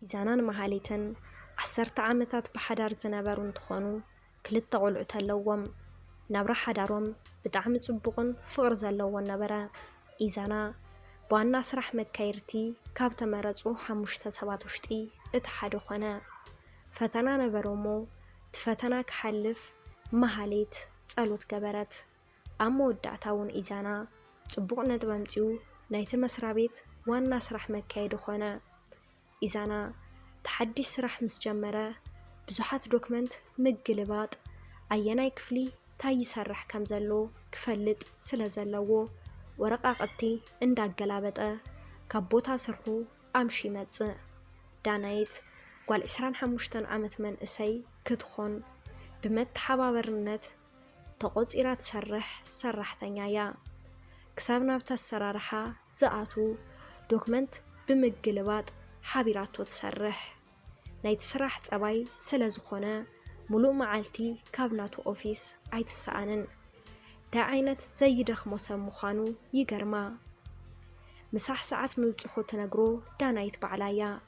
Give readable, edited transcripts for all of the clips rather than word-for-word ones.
إزانا مهاليتن عسرت عامتات بحدار زنابرون تخونو كلت قلعو تلوم نبرا حداروم بتعمل صبغن فقر زلوان نبرا إزانا بوانا سرح مكايرتي كابتا مرزو حموشتا سباتوشتي اتحادو خنا فتنا نبرومو تفتنا كحلف مهاليت تسألوت قبرت أمو دعتاون إزانا صبغ ندبمتيو نايت مسرابيت وانا سرح مكايدو خنا إزانا تحدي سرح مسجمرة بزحات دوكمنت مقلبات أيناي كفلي تاي سرح كمزلو كفلت سلزلو ورقا قبتي انداق قلابتا كابوتا سرحو أمشي مدزء دانايت قوال إسران حموشتن عمت من إساي كدخون بمت حبابرنت تقوز إراد سرح تنيايا كسابنا بتسرارحا زقاتو دوكمنت بمقلبات حبيراتو تسرح نايت سرح تساباي سلزخونا ملو معالتي كابناتو أوفيس عيد السعانن تا عينت زي دخ موسم مخانو يقرما مساح ساعات مبتحو تنقرو دانايت بعلايا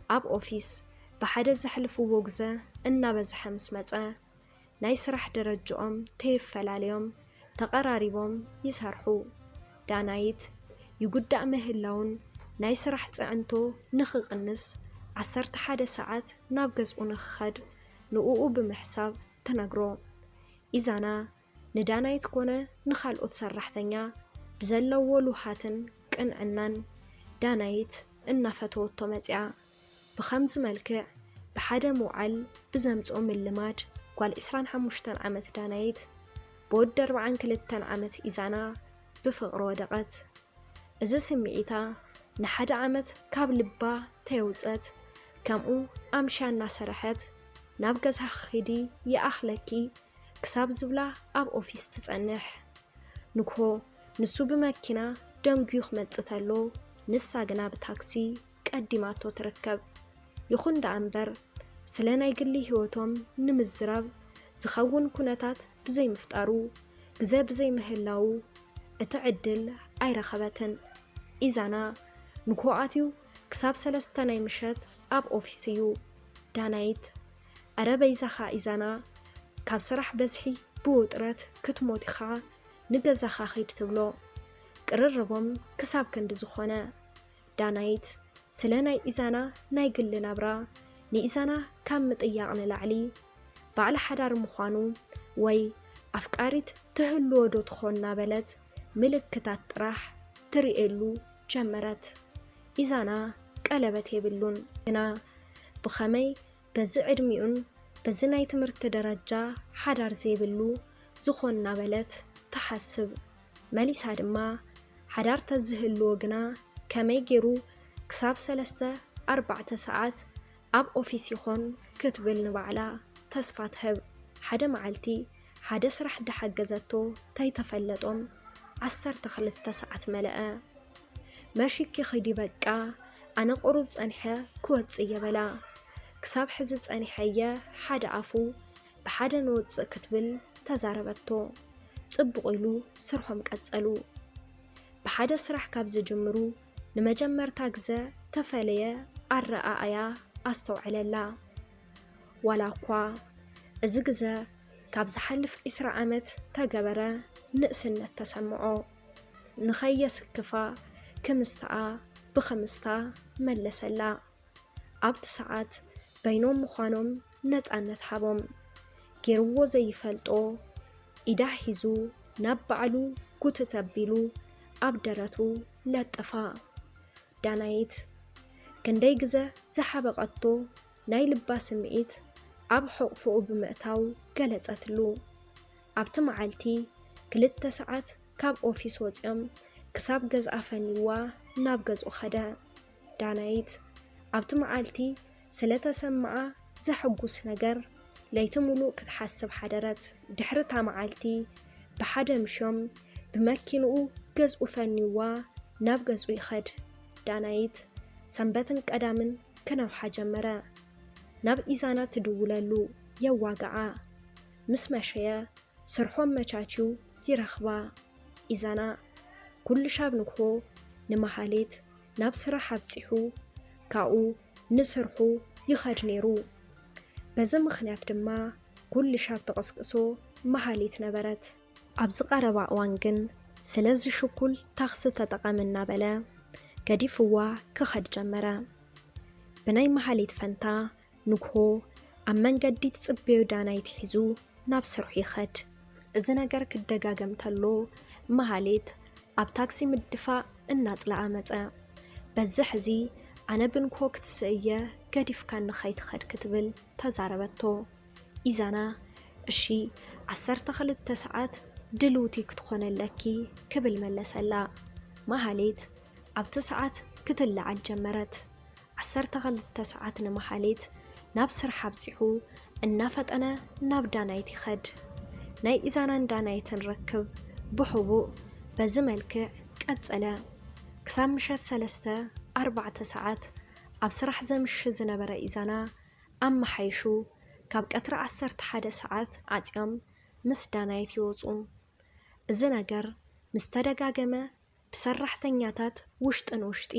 أب أوفيس بحدا زحلفو ووغزة إنا بزحة مسمتة ناي سرح درجوهم تيف فلاليهم تقراريبهم يسرحو دانايت يقدع مهلون ناي سرح تعنتو نخق النس عسرت حدا ساعات نابقزقو نخخد نقوقو بمحساب تنقرو إزانا ندانايت كونه نخالقو تسرحتنيا بزلو لوحاتن كأنعنان دانايت إنا فتو الطمتيا بخمس ملكع بحدا موعل بزمتو من اللماج قال إسران حموشتن عمت دانايت بودر وعن كلتن عمت إزانا بفقر ودقت إذا سمعيتا نحد عمت كاب لبا تيوزت كامو أمشان سرحت نابقز خيدي يا أخلكي كساب زبلا أب أوفيس تتعنح نكو نسو بمكينة دنقيوخ مدزتالو نسا قنا بتاكسي كقديماتو تركب يخون دا أنبر سلانا يقلي هوتهم نمزراب زخون كونتات بزي مفتارو قزا بزي مهلاو اتعدل أي رخبتن إزانا نكوعاتيو كساب سلستاناي مشت أب أوفيسيو دانايت أرابي زخا إزانا كاب سرح بزحي بوطرت كتموتيخا نقا زخا خيد تبلو قرربهم كساب كند زخونا دانايت سلاناي إزانا نايقل نابرا ني إزانا كام متقياقن لعلي بعلى حدار مخانو وي أفكاريت تهلو دو تخونا بلد ملكتات راح ترئلو جمرت إزانا قلبت يبلون هنا بخمي بزعد ميون بزناي تمرت درجة حدار زيبلو زخونا بلد تحسب ماليس هادما حدار تزهلو قنا كمي جيرو كساب 3-4 ساعات أب أوفيس يخون كتبل نبعلا تسفات هب حدا معالتي حدا سرح دحقزتو تيتفلتهم 10 ساعات ملأ ماشيكي خيدي بقى أنا قروب زنحة كوتس يبلا كساب حزت زنحية حدا عفو بحدا نوتس كتبل تزاربتو صبقيلو سرحهم كتسألو بحدا سرح كابز جمرو نمجمر تاقزة تفالية الرأايا أستوعللا ولا قوا ازقزة كابز حلف إسرع عمت تقبرة نقسن التسمعو نخيس كفا كمستا بخمستا ملسلا عبد ساعات بينهم مخانهم نتعنت حبهم جيرو زي فلتو إداحيزو نبعلو كتتبلو أبدرتو لا تفا دانايت كندي جزا زحبقتو ناي لباس مئت أب حقفو بمأتاو قلتاتلو أبت معالتي 3 ساعات كاب أوفيس وزيم كساب جز أفنيوا ناب جز أخدا دانايت أبت معالتي 3 سمعة زحقوس نجر ليتملو كتحسب حدرت دحرتها معالتي بحدا مشوم بمكينو جز أفنيوا ناب جز يخد دانايت سنبتن قدامن كنو حجمرا ناب إزانا تدولالو يواقعا مسمشيا سرحوم مچاچو يرخبا إزانا كل شاب نكو نمحاليت ناب سرح بصيحو كاو ንስርሑ ይኸድ ነይሩ። በዚ ምኽንያት ድማ ኩሉ ሻብ ተቐስቅሶ መሃሊት ነበረት። ኣብዚ ቀረባ እዋን ግን ስለዚ ሽኩል ታክሲ ተጠቐም እናበለ ገዲፍዋ ክኸድ ጀመረ። ብናይ መሃሊት ፈንታ ንግሆ ኣብ መንገዲ ትጽበዩ ዳናይት ሒዙ ናብ ስርሑ ይኸድ። እዚ ነገር ክደጋገም ተሎ መሃሊት ኣብ ታክሲ ምድፋእ እናጽላኣ መጸ። በዚ ሕዚ ኣነ ብንኮ ክትስእየ ገዲፍካ ንኸይትኸድ ክትብል ተዛረበቶ። ኢዛና እሺ 12 ሰዓት ድልውቲ ክትኾነለኪ ክብል መለሰላ። መሃሊት ኣብቲ ሰዓት ክትለዓል ጀመረት። 12 ሰዓት ንመሃሊት ናብ ስራሕ ኣብፂሑ እናፈጠነ ናብ ዳናይት ይኸድ። ናይ ኢዛናን ዳናይትን ርክብ ብሕቡእ በዚ መልክዕ ቀጸለ። ክሳብ ምሸት 3-4 ሰዓት ኣብ ስራሕ ዘምሽ ዝነበረ ኢዛና ኣመሓይሹ ካብ ቀትሪ 11 ሰዓት ዓጽዮም ምስ ዳናይት ይወፁ። እዚ ነገር ምስ ተደጋገመ ብሰራሕተኛታት ውሽጢ ንውሽጢ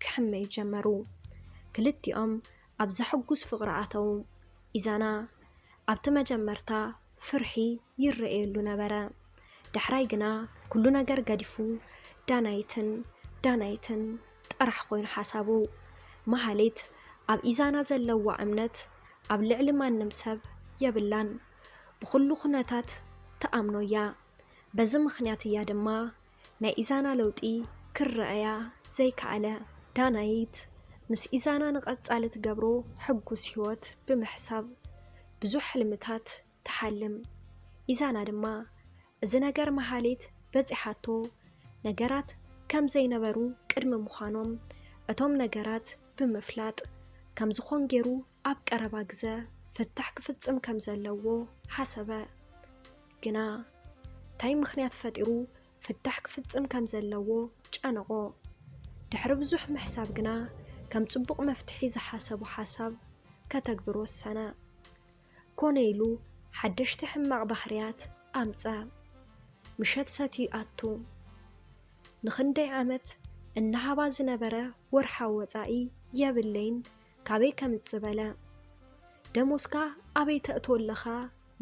ክሕመዩ ጀመሩ። ክልቲኦም ኣብ ዘሐጉስ ፍቕሪ ኣተው። ኢዛና ኣብቲ መጀመርታ ፍርሒ ይረአየሉ ነበረ። ዳሕራይ ግና ኩሉ ነገር ገዲፉ ዳናይትን ጥራሕ ኮይኑ ሓሳቡ። መሃሊት ኣብ ኢዛና ዘለዋ እምነት ኣብ ልዕሊ ማንም ሰብ የብላን። ብኩሉ ኩነታት ተኣምኖ እያ። በዚ ምኽንያት እያ ድማ ናይ ኢዛና ለውጢ ክረአያ ዘይከኣለ። ዳናይት ምስ ኢዛና ንቐጻሊ ትገብሮ ሕጉስ ህይወት ብምሕሳብ ብዙሕ ሕልምታት ተሓልም። ኢዛና ድማ እዚ ነገር መሃሊት በፂሓቶ ነገራት ከም ዘይነበሩ ቅድሚ ምዃኖም እቶም ነገራት ብምፍላጥ ከም ዝኾን ገይሩ ኣብ ቀረባ ግዜ ፍታሕ ክፍጽም ከም ዘለዎ ሓሰበ። ግና እንታይ ምኽንያት ፈጢሩ ፍታሕ ክፍጽም ከም ዘለዎ ጨነቆ። ድሕሪ ብዙሕ ምሕሳብ ግና ከም ጽቡቕ መፍትሒ ዝሓሰቡ ሓሳብ ከተግብሮ ወሰነ። ኮነ ኢሉ ሓደሽቲ ሕማቕ ባህርያት ኣምፀ። ምሸት ሰትዩ ኣቱ። ንኽንደይ ዓመት እናሃባ ዝነበረ ወርሓዊ ወፃኢ የብለይን ካበይ ከምጽእ በለ። ደሞስካ ኣበይ ተእትወለኻ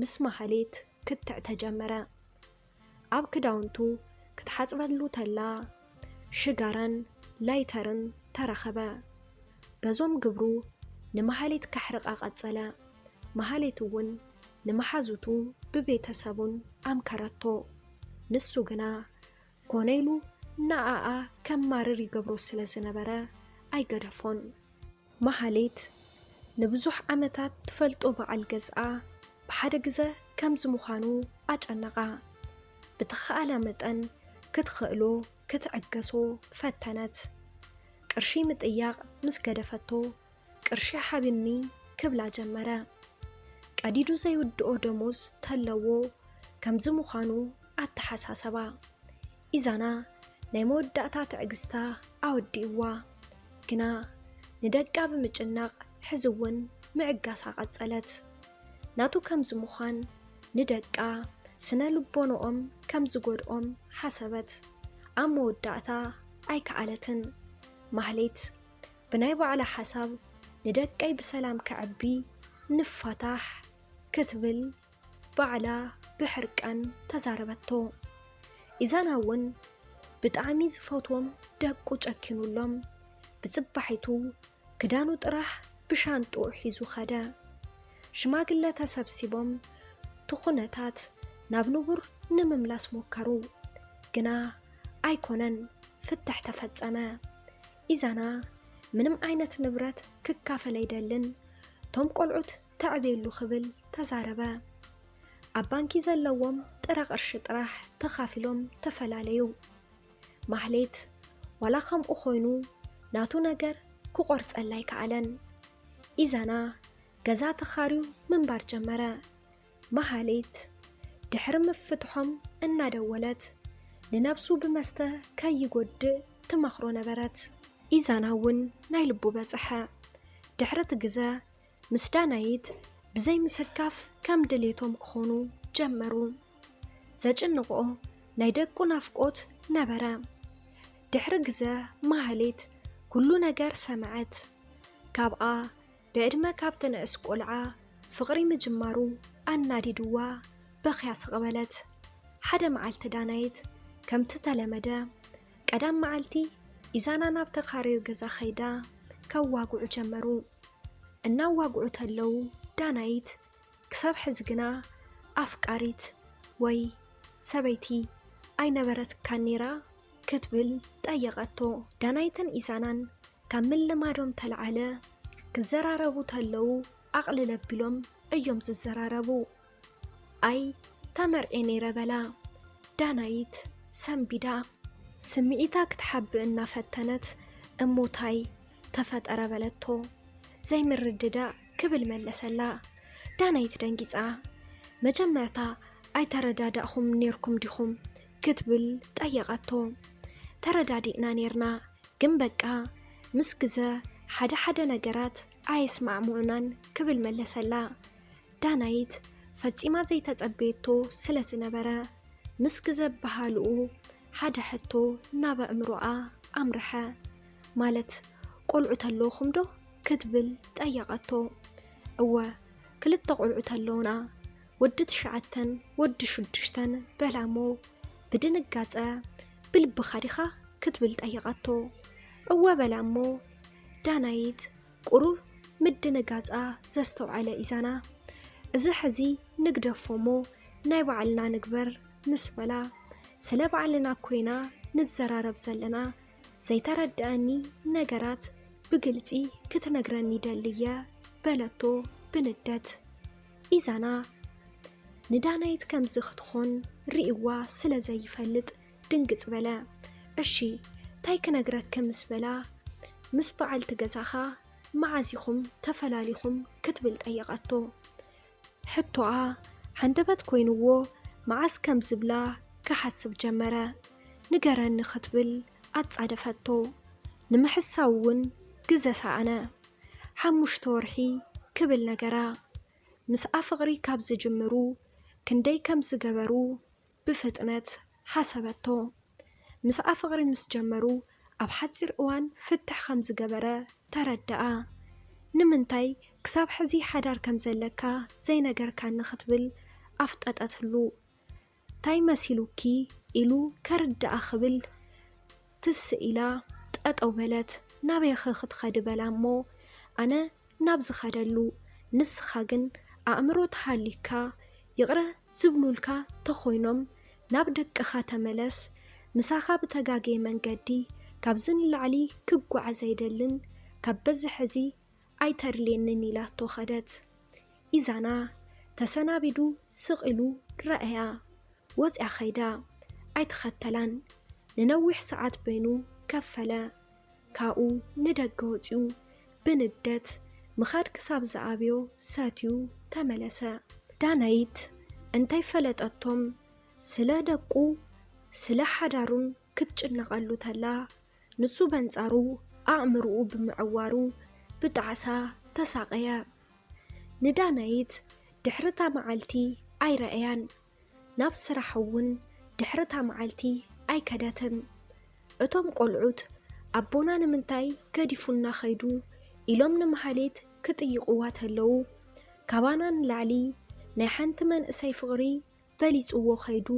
ምስ መሃሊት ክትዕ ተጀመረ። ኣብ ክዳውንቱ ክትሓጽበሉ ተላ ሽጋራን ላይተርን ተረኸበ። በዞም ግብሩ ንመሃሊት ካሕርቃ ቀጸለ። መሃሊት እውን ንመሓዙቱ ብቤተሰቡን ኣምከረቶ። ንሱ ግና ኮነይሉ ንኣኣ ከም ማርር ይገብሮ ስለ ዝነበረ ኣይገደፎን። መሃሊት ንብዙሕ ዓመታት ትፈልጦ በዓል ገዝኣ ብሓደ ግዜ ከምዚ ምዃኑ ኣጨነቓ። ብትኸኣለ መጠን ክትኽእሎ ክትዕገሶ ፈተነት። ቅርሺ ምጥያቕ ምስ ገደፈቶ ቅርሺ ሓቢኒ ክብላ ጀመረ። ቀዲዱ ዘይውድኦ ደሞዝ ተለዎ ከምዚ ምዃኑ ኣተሓሳሰባ። ኢዛና ናይ መወዳእታ ትዕግስታ ኣወዲእዋ። ግና ንደቃ ብምጭናቕ ሕዝውን ምዕጋሳ ቀጸለት። ናቱ ከምዚ ምዃን ንደቃ ስነ ልቦንኦም ከም ዝጎድኦም ሓሰበት። ኣብ መወዳእታ ኣይከኣለትን። መሃሊት ብናይ ባዕላ ሓሳብ ንደቀይ ብሰላም ከዕቢ ንፋታሕ ክትብል ባዕላ ብሕርቃን ተዛረበቶ። ኢዛና እውን ብጣዕሚ ዝፈትዎም ደቁ ጨኪኑሎም ብጽባሒቱ ክዳኑ ጥራሕ ብሻንጡ ሒዙ ኸደ። ሽማግለ ተሰብሲቦም ትኹነታት ናብ ንቡር ንምምላስ ሞከሩ። ግና ኣይኮነን። ፍታሕ ተፈጸመ። ኢዛና ምንም ዓይነት ንብረት ክካፈል ኣይደልን። ቶም ቆልዑት ተዕብየሉ ክብል ተዛረበ። ኣብ ባንኪ ዘለዎም ጥረ ቅርሺ ጥራሕ ተኻፊሎም ተፈላለዩ። መሃሊት ዋላ ከምኡ ኮይኑ ናቱ ነገር ክቆርጸላ ኣይከኣለን። ኢዛና ገዛ ተኻርዩ ምንባር ጀመረ። መሃሊት ድሕሪ ምፍትሖም እናደወለት ንነብሱ ብመስተ ከይጎድእ ትመኽሮ ነበረት። ኢዛና እውን ናይ ልቡ በጽሐ። ድሕሪ እቲ ግዜ ምስ ዳናይት ብዘይ ምስካፍ ከም ድሌቶም ክኾኑ ጀመሩ። ዘጭንቕኦ ናይ ደቁ ናፍቆት ነበረ። ድሕሪ ግዜ መሃሊት ኩሉ ነገር ሰምዐት። ካብኣ ብዕድመ ካብ ትንእስ ቆልዓ ፍቕሪ ምጅማሩ ኣናዲድዋ በኽያ ስቕበለት። ሓደ መዓልቲ ዳናይት ከምቲ ተለመደ ቀዳም መዓልቲ ኢዛና ናብ ተኻረዩ ገዛ ኸይዳ ከዋግዑ ጀመሩ። እናዋግዑ ተለዉ ዳናይት ክሳብ ሕዚ ግና ኣፍቃሪት ወይ ሰበይቲ ኣይነበረትካን ነይራ ክትብል ጠየቐቶ። ዳናይትን ኢዛናን ካብ ምልማዶም ተለዓለ ክዘራረቡ ተለዉ ኣቕልል ኣቢሎም እዮም ዝዘራረቡ። ኣይ ተመርኤ ነይረ በላ። ዳናይት ሰንቢዳ ስምዒታ ክትሓብእ እናፈተነት እሞታይ ተፈጠረ በለቶ። ዘይምርድዳእ ክብል መለሰላ። ዳናይት ደንጊፃ መጀመርታ ኣይተረዳዳእኹም ነርኩም ዲኹም ክትብል ጠየቐቶ። ተረዳዲእና ነርና ግን በቃ ምስ ግዘ ሓደ ነገራት ኣይስማዕምዑናን ክብል መለሰላ። ዳናይት ፈፂማ ዘይተጸበየቶ ስለ ዝነበረ ምስ ግዘ ባህልኡ ሓደ ሕቶ ናብ ኣእምሮኣ ኣምርሐ። ማለት ቆልዑ ተለኹም ዶ ክትብል ጠየቐቶ። እወ ክልተ ቆልዑ ተለውና ወዲ 9 ወዲ 6 በላሞ ብድንጋጸ ብልብኻ ዲኻ ክትብል ጠየቐቶ። እወ በላሞ። ዳናይት ቁሩብ ምድንጋጻ ዘስተውዓለ ኢዛና እዚ ሕዚ ንግደፎሞ ናይ ባዕልና ንግበር ምስ በላ ስለ ባዕልና ኮይና ንዘራረብ ዘለና ዘይተረድአኒ ነገራት ብግልፂ ክትነግረኒ ደልየ በለቶ ብንደት። ኢዛና ንዳናይት ከምዚ ክትኾን ርእዋ ስለ ዘይፈልጥ ድንግጽ በለ። እሺ ታይ ክነግረክ ምስ በላ ምስ በዓልቲ ገዛኻ መዓዚኹም ተፈላሊኹም ክትብል ጠየቐቶ። ሕቶኣ ሓንደበት ኮይንዎ መዓዝ ከም ዝብላ ክሓስብ ጀመረ። ንገረኒ ክትብል ኣጻደፈቶ። ንምሕሳብ እውን ግዘ ሰኣነ 5 ወርሒ ክብል ነገራ። ምስኣ ፍቕሪ ካብ ዝጅምሩ ክንደይ ከም ዝገበሩ ብፍጥነት ሓሰበቶ። ምስኣ ፍቕሪ ምስ ጀመሩ ኣብ ሓፂር እዋን ፍትሕ ከም ዝገበረ ተረድኣ። ንምንታይ ክሳብ ሕዚ ሓዳር ከም ዘለካ ዘይነገርካኒ ክትብል ኣፍጠጠትሉ። ታይ መሲሉኪ ኢሉ ከርድኣ ክብል ትስኢላ ጠጠው በለት። ናበይኸ ክትኸድ በላ እሞ ኣነ ናብ ዝኸደሉ ንስኻ ግን ኣእምሮ ተሃሊካ ይቕረ ዝብሉልካ ተኾይኖም ናብ ደቅኻ ተመለስ። ምሳኻ ብተጋገየ መንገዲ ካብ ዝንላዕሊ ክጓዓዝ ኣይደልን ካብ በዚ ሕዚ ኣይተርልየንን ኢላቶ ኸደት። ኢዛና ተሰናቢዱ ስቕኢሉ ረአያ ወፅያ ኸይዳ ኣይትኸተላን። ንነዊሕ ሰዓት በይኑ ከፈለ። ካብኡ ንደገ ወፅዩ ብንደት ምኻድ ክሳብ ዝኣብዮ ሰትዩ ተመለሰ። ዳናይት እንታይ ፈለጠቶም ስለ ደቁ ስለ ሓዳሩን ክትጭነቐሉ ተላ ንሱ በንጻሩ ኣእምርኡ ብምዕዋሩ ብጣዕሳ ተሳቀየ። ንዳናይት ድሕርታ መዓልቲ ኣይረአያን። ናብ ስራሕ እውን ድሕርታ መዓልቲ ኣይከደትን። እቶም ቆልዑት ኣቦና ንምንታይ ገዲፉና ኸይዱ ኢሎም ንመሃሌት ክጥይቕዋ ተለዉ ካባና ንላዕሊ ናይ ሓንቲ መንእሰይ ፍቕሪ በሊጽዎ ኸይዱ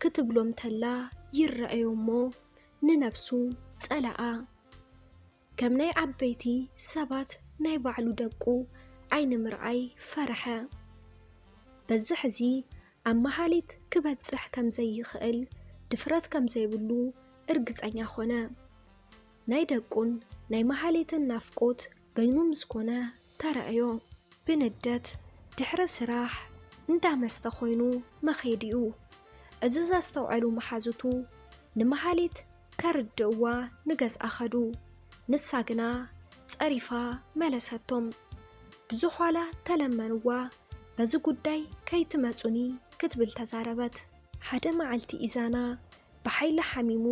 ክትብሎም ተላ ይረአዮ እሞ ንነብሱ ጸላኣ። ከም ናይ ዓበይቲ ሰባት ናይ ባዕሉ ደቁ ዓይኒ ምርኣይ ፈርሐ። በዚ ሕዚ ኣብ መሃሌት ክበጽሕ ከም ዘይኽእል ድፍረት ከም ዘይብሉ እርግጸኛ ኾነ። ናይ ደቁን ናይ መሃሌትን ናፍቆት በይኑ ምስኮነ ተረአዮ። ብንደት ድሕሪ ስራሕ እንዳመስተ ኾይኑ መኸይዲኡ። እዚ ዘስተውዐሉ መሓዙቱ ንመሃሌት ከርድእዋ ንገዝኣ ኸዱ። ንሳ ግና ጸሪፋ መለሰቶም። ብዙሕ ዋላ ተለመንዋ በዚ ጉዳይ ከይትመጹኒ ክትብል ተዛረበት። ሓደ መዓልቲ ኢዛና ብሓይሊ ሓሚሙ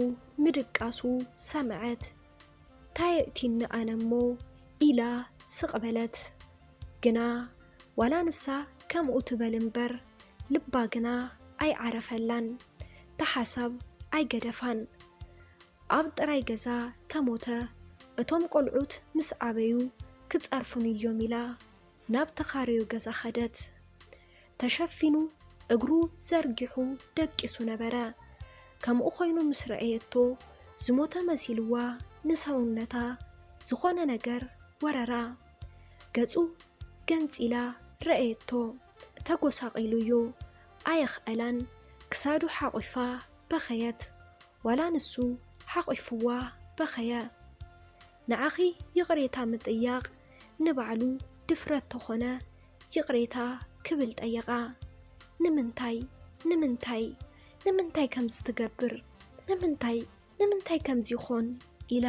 ምድቃሱ ሰምዐት። ታየእቲኒ ኣነሞ ኢላ ስቕበለት። ግና ዋላ ንሳ ከምኡ ትበል እምበር ልባ ግና ኣይዓረፈላን ተሓሳብ ኣይገደፋን። ኣብ ጥራይ ገዛ ተሞተ። እቶም ቆልዑት ምስ ዓበዩ ክጻርፉን እዮም ኢላ ናብ ተኻርዩ ገዛ ኸደት። ተሸፊኑ እግሩ ዘርጊሑ ደቂሱ ነበረ። ከምኡ ኮይኑ ምስ ረአየቶ ዝሞተ መሲልዋ ንሰውነታ ዝኾነ ነገር ወረራ። ገጹ ገንፂላ ረአየቶ ተጎሳቂሉ እዩ። ኣየኽአላን ክሳዱ ሓቂፋ በኸየት። ዋላ ንሱ ሓቂፍዋ በኸየ። ንዓኺ ይቕሬታ ምጥያቕ ንባዕሉ ድፍረት ተኾነ ይቕሬታ ክብል ጠየቓ። ንምንታይ ከምዚ ትገብር? ንምንታይ ከምዚ ይኾን ኢላ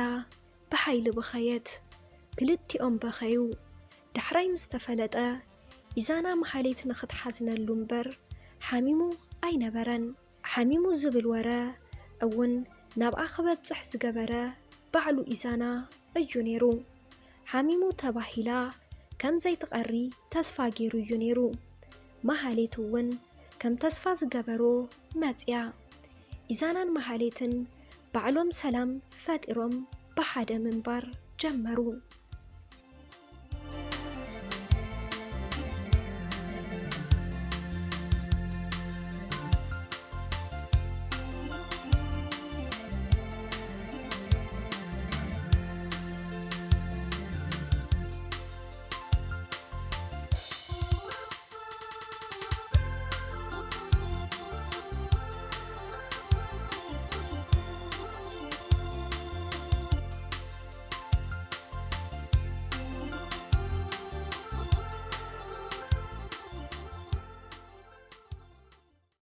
ብሓይሊ በኸየት። ክልቲኦም በኸዩ። ዳሕራይ ምስ ተፈለጠ ኢዛና መሃሌት ንኽትሓዝነሉ እምበር ሓሚሙ ኣይነበረን። ሓሚሙ ዝብል ወረ እውን ናብኣ ክበፅሕ ዝገበረ ባዕሉ ኢዛና እዩ ነይሩ። ሓሚሙ ተባሂላ ከም ዘይትቐሪ ተስፋ ገይሩ እዩ ነይሩ። መሃሌት እውን ከም ተስፋ ዝገበሮ መፅያ። ኢዛናን መሃሌትን ባዕሎም ሰላም ፈጢሮም ብሓደ ምንባር ጀመሩ።